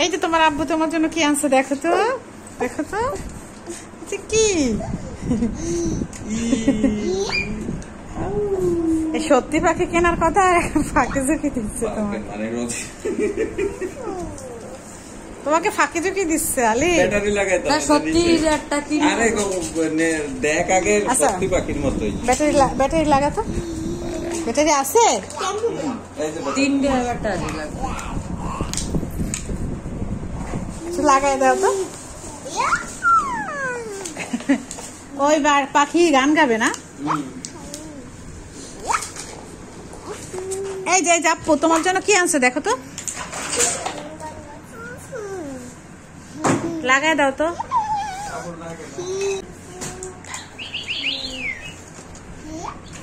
এই যে তোমার আব্বু তোমার জন্য কি আনছে দেখো তো, দেখো তো কি সত্যি পাখি কেনার কথা ফাঁকি ঝুঁকি দিচ্ছে তোমাকে ফাঁকি ঝুঁকি দিচ্ছে আলি। সত্যি দেখ আগে সত্যি পাখির মতোই। ব্যাটারি লাগাতো, ব্যাটারি আছে 3টে ব্যাটারি লাগবে, লাগাই দাও তো। ওই পাখি গান গাবে না? এই যে যাপ্পু তোমার জন্য কি আনছে দেখো তো, লাগাই দাও তো।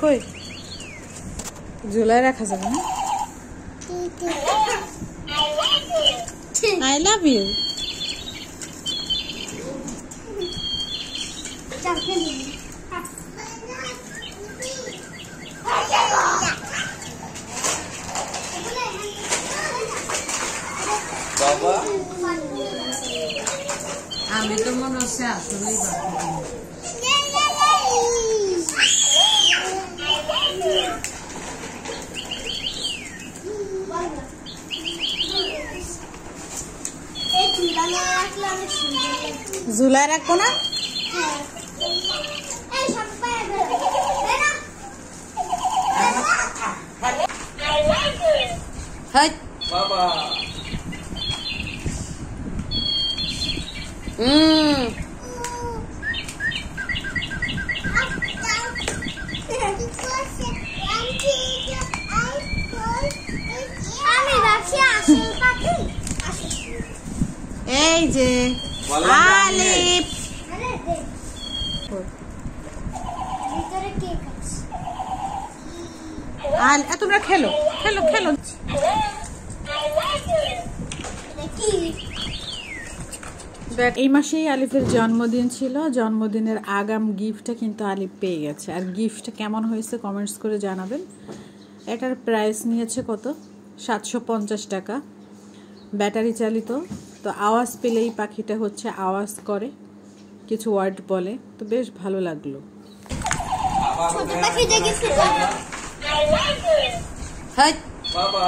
কই ঝুলাই রাখা যাবে না? I love you. বাবা আমি তো মনে হচ্ছে আসলেই ঝুলাই রাখবো না? বাবা এই যে আলিফ তোমরা খেলো খেলো খেলো। এই মাসেই আলিফের জন্মদিন ছিল, জন্মদিনের আগাম গিফটটা কিন্তু আলিফ পেয়ে গেছে। আর গিফটটা কেমন হয়েছে কমেন্টস করে জানাবেন। এটার প্রাইস নিয়েছে কত, 750 টাকা, ব্যাটারি চালিত। তো আওয়াজ পেলেই পাখিটা হচ্ছে আওয়াজ করে, কিছু ওয়ার্ড বলে, তো বেশ ভালো লাগলো। বাবা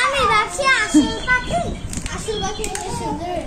আমি ভাবছি আসল পাখি, আসল পাখি সুন্দর।